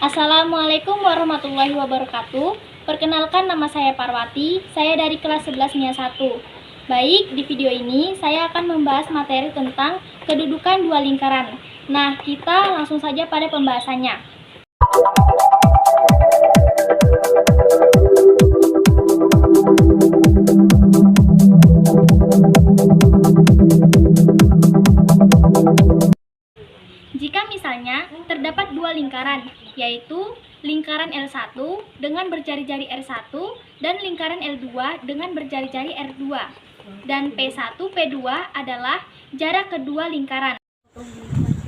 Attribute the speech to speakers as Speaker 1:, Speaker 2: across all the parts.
Speaker 1: Assalamualaikum warahmatullahi wabarakatuh. Perkenalkan, nama saya Parwati, saya dari kelas 11 MIA 1. Baik, di video ini saya akan membahas materi tentang kedudukan dua lingkaran. Nah, kita langsung saja pada pembahasannya. Jika misalnya terdapat dua lingkaran, yaitu lingkaran L1 dengan berjari-jari R1 dan lingkaran L2 dengan berjari-jari R2. Dan P1, P2 adalah jarak kedua lingkaran.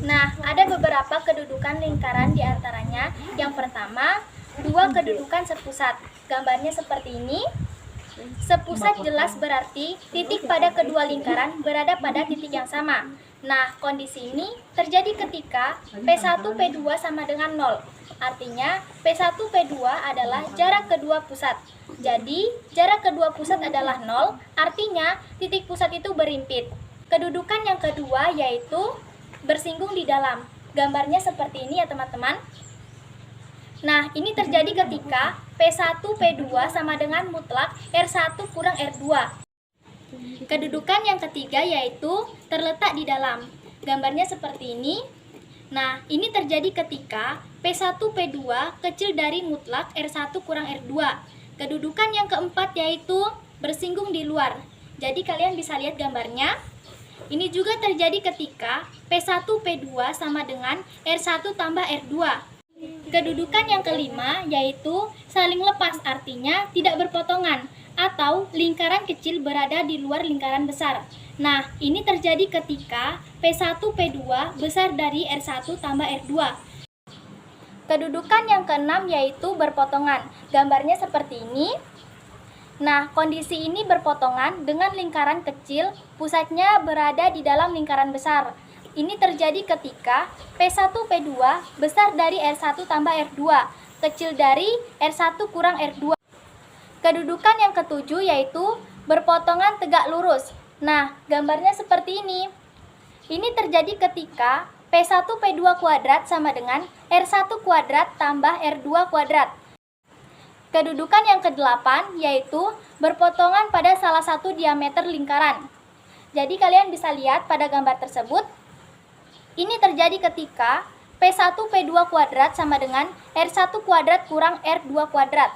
Speaker 1: Nah, ada beberapa kedudukan lingkaran di antaranya. Yang pertama, dua kedudukan sepusat. Gambarnya seperti ini. Sepusat jelas berarti titik pada kedua lingkaran berada pada titik yang sama. Nah, kondisi ini terjadi ketika P1, P2 sama dengan 0. Artinya, P1, P2 adalah jarak kedua pusat. Jadi, jarak kedua pusat adalah 0, artinya titik pusat itu berimpit. Kedudukan yang kedua yaitu bersinggung di dalam. Gambarnya seperti ini ya teman-teman. Nah, ini terjadi ketika P1, P2 sama dengan mutlak R1 kurang R2. Kedudukan yang ketiga yaitu terletak di dalam. Gambarnya seperti ini. Nah, ini terjadi ketika P1, P2 kecil dari mutlak R1 kurang R2. Kedudukan yang keempat yaitu bersinggung di luar. Jadi kalian bisa lihat gambarnya. Ini juga terjadi ketika P1, P2 sama dengan R1 tambah R2. Kedudukan yang kelima yaitu saling lepas, artinya tidak berpotongan atau lingkaran kecil berada di luar lingkaran besar. Nah, ini terjadi ketika P1, P2 besar dari R1 tambah R2. Kedudukan yang keenam yaitu berpotongan. Gambarnya seperti ini. Nah, kondisi ini berpotongan dengan lingkaran kecil, pusatnya berada di dalam lingkaran besar. Ini terjadi ketika P1, P2 besar dari R1 tambah R2, kecil dari R1 kurang R2. Kedudukan yang ketujuh yaitu berpotongan tegak lurus. Nah, gambarnya seperti ini. Ini terjadi ketika P1, P2 kuadrat sama dengan R1 kuadrat tambah R2 kuadrat. Kedudukan yang kedelapan yaitu berpotongan pada salah satu diameter lingkaran. Jadi kalian bisa lihat pada gambar tersebut. Ini terjadi ketika P1, P2 kuadrat sama dengan R1 kuadrat kurang R2 kuadrat.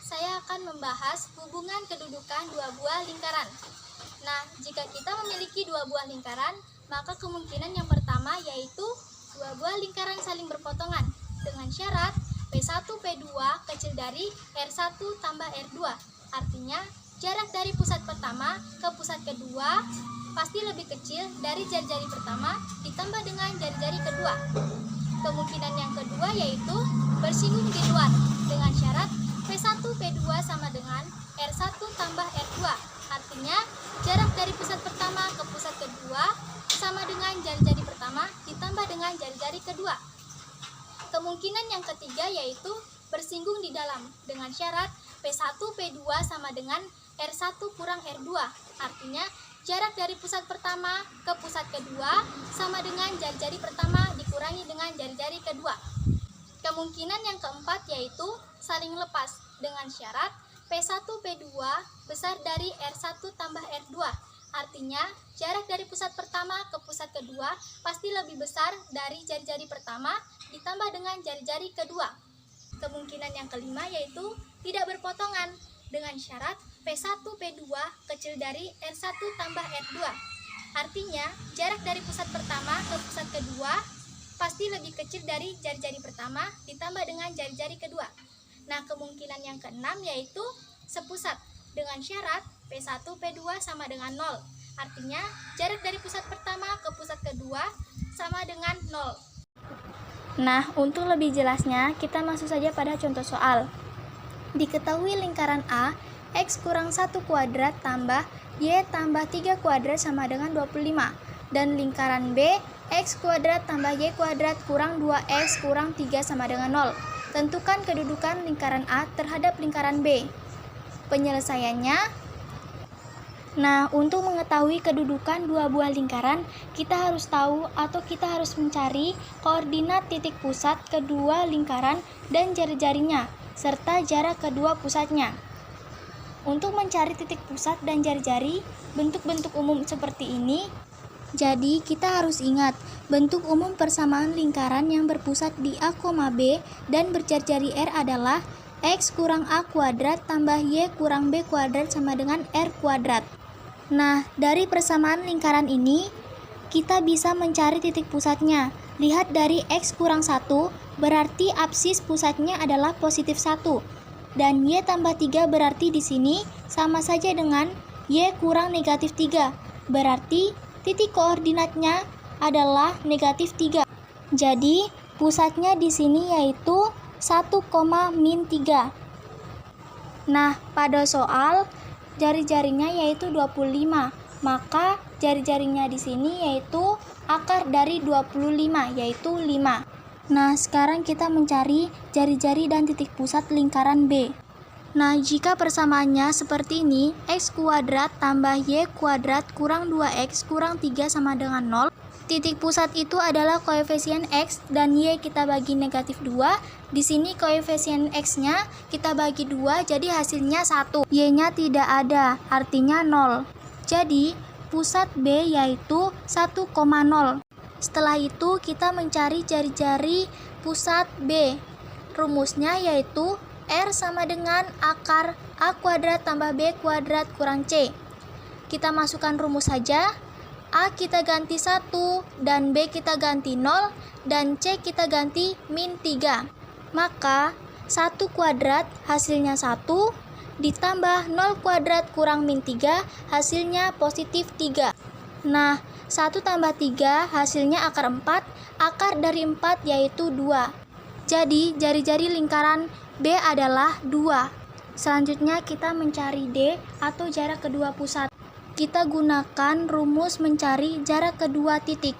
Speaker 1: Saya akan membahas hubungan kedudukan dua buah lingkaran. Nah, jika kita memiliki dua buah lingkaran, maka kemungkinan yang pertama yaitu dua buah lingkaran saling berpotongan dengan syarat P1, P2 kecil dari R1 tambah R2. Artinya, jarak dari pusat pertama ke pusat kedua pasti lebih kecil dari jari-jari pertama ditambah dengan jari-jari kedua. Kemungkinan yang kedua yaitu bersinggung di luar dengan syarat P1, P2 sama dengan R1 tambah R2. Artinya, jarak dari pusat pertama ke pusat kedua sama dengan jari-jari pertama ditambah dengan jari-jari kedua. Kemungkinan yang ketiga yaitu bersinggung di dalam dengan syarat P1, P2 sama dengan R1 kurang R2. Artinya, jarak dari pusat pertama ke pusat kedua sama dengan jari-jari pertama dikurangi dengan jari-jari kedua. Kemungkinan yang keempat yaitu saling lepas dengan syarat P1, P2 besar dari R1 tambah R2. Artinya, jarak dari pusat pertama ke pusat kedua pasti lebih besar dari jari-jari pertama ditambah dengan jari-jari kedua. Kemungkinan yang kelima yaitu tidak berpotongan dengan syarat P1, P2 kecil dari R1 tambah R2. Artinya, jarak dari pusat pertama ke pusat kedua pasti lebih kecil dari jari-jari pertama ditambah dengan jari-jari kedua. Nah, kemungkinan yang keenam yaitu sepusat dengan syarat P1, P2 sama dengan 0. Artinya, jarak dari pusat pertama ke pusat kedua sama dengan 0. Nah, untuk lebih jelasnya, kita masuk saja pada contoh soal. Diketahui lingkaran A, X kurang 1 kuadrat tambah Y tambah 3 kuadrat sama dengan 25. Dan lingkaran B, X kuadrat tambah Y kuadrat kurang 2X kurang 3 sama dengan 0. Tentukan kedudukan lingkaran A terhadap lingkaran B. Penyelesaiannya, Nah, untuk mengetahui kedudukan dua buah lingkaran, kita harus tahu atau kita harus mencari koordinat titik pusat kedua lingkaran dan jari-jarinya, serta jarak kedua pusatnya. Untuk mencari titik pusat dan jari-jari, bentuk-bentuk umum seperti ini. Jadi, kita harus ingat, bentuk umum persamaan lingkaran yang berpusat di A, B dan berjari-jari R adalah X kurang A kuadrat tambah Y kurang B kuadrat sama dengan R kuadrat. Nah, dari persamaan lingkaran ini, kita bisa mencari titik pusatnya. Lihat dari X kurang 1, berarti apsis pusatnya adalah positif 1. Dan Y tambah 3 berarti di sini sama saja dengan Y kurang negatif 3. Berarti titik koordinatnya adalah negatif 3. Jadi, pusatnya di sini yaitu 1,-3. Nah, pada soal jari-jarinya yaitu 25, maka jari-jarinya di sini yaitu akar dari 25 yaitu 5. Nah, sekarang kita mencari jari-jari dan titik pusat lingkaran B. Nah, jika persamaannya seperti ini, X kuadrat tambah Y kuadrat kurang 2X kurang 3 sama dengan 0. Titik pusat itu adalah koefisien X dan Y kita bagi negatif 2. Di sini koefisien X-nya kita bagi 2, jadi hasilnya 1. Y-nya tidak ada, artinya 0. Jadi, pusat B yaitu 1,0. Setelah itu, kita mencari jari-jari pusat B. Rumusnya yaitu R sama dengan akar A kuadrat tambah B kuadrat kurang C. Kita masukkan rumus saja. A kita ganti 1, dan B kita ganti 0, dan C kita ganti -3. Maka 1 kuadrat hasilnya 1, ditambah 0 kuadrat kurang -3 hasilnya positif 3. Nah, 1 tambah 3 hasilnya akar 4, akar dari 4 yaitu 2. Jadi, jari-jari lingkaran B adalah 2. Selanjutnya kita mencari D atau jarak kedua pusat. Kita gunakan rumus mencari jarak kedua titik.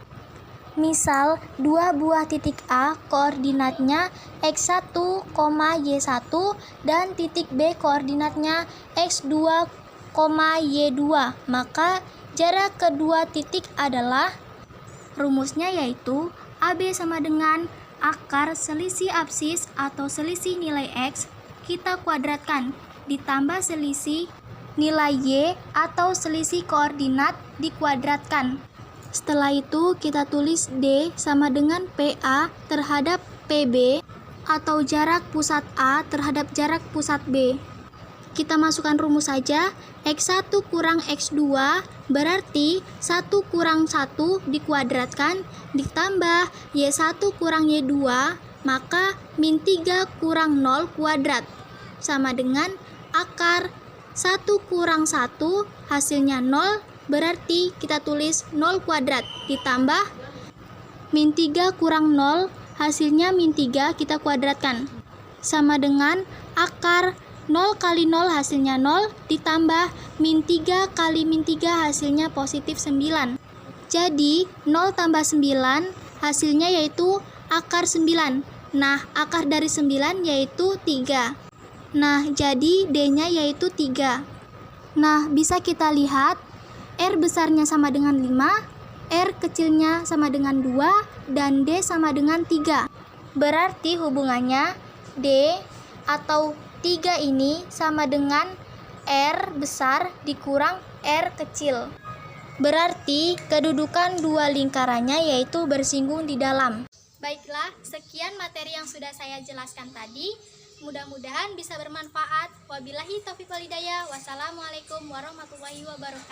Speaker 1: Misal, dua buah titik A koordinatnya X1, Y1 dan titik B koordinatnya X2, Y2. Maka jarak kedua titik adalah, rumusnya yaitu AB sama dengan akar selisih apsis atau selisih nilai X kita kuadratkan ditambah selisih nilai Y atau selisih koordinat dikuadratkan. Setelah itu kita tulis D sama dengan PA terhadap PB atau jarak pusat A terhadap jarak pusat B. Kita masukkan rumus saja. X1 kurang X2 berarti 1 kurang 1 dikuadratkan ditambah Y1 kurang Y2, maka -3 kurang 0 kuadrat sama dengan akar 1 kurang 1 hasilnya 0, berarti kita tulis 0 kuadrat ditambah -3 kurang 0 hasilnya -3 kita kuadratkan sama dengan akar 0 kali 0 hasilnya 0 ditambah -3 kali -3 hasilnya positif 9. Jadi 0 tambah 9 hasilnya yaitu akar 9. Nah, akar dari 9 yaitu 3. Nah, jadi D-nya yaitu 3. Nah, bisa kita lihat R besarnya sama dengan 5, R kecilnya sama dengan 2, dan D sama dengan 3. Berarti hubungannya D atau 3 ini sama dengan R besar dikurang R kecil. Berarti kedudukan dua lingkarannya yaitu bersinggung di dalam. Baiklah, sekian materi yang sudah saya jelaskan tadi. Mudah-mudahan bisa bermanfaat. Wabillahi taufiq wal hidayah. Wassalamualaikum warahmatullahi wabarakatuh.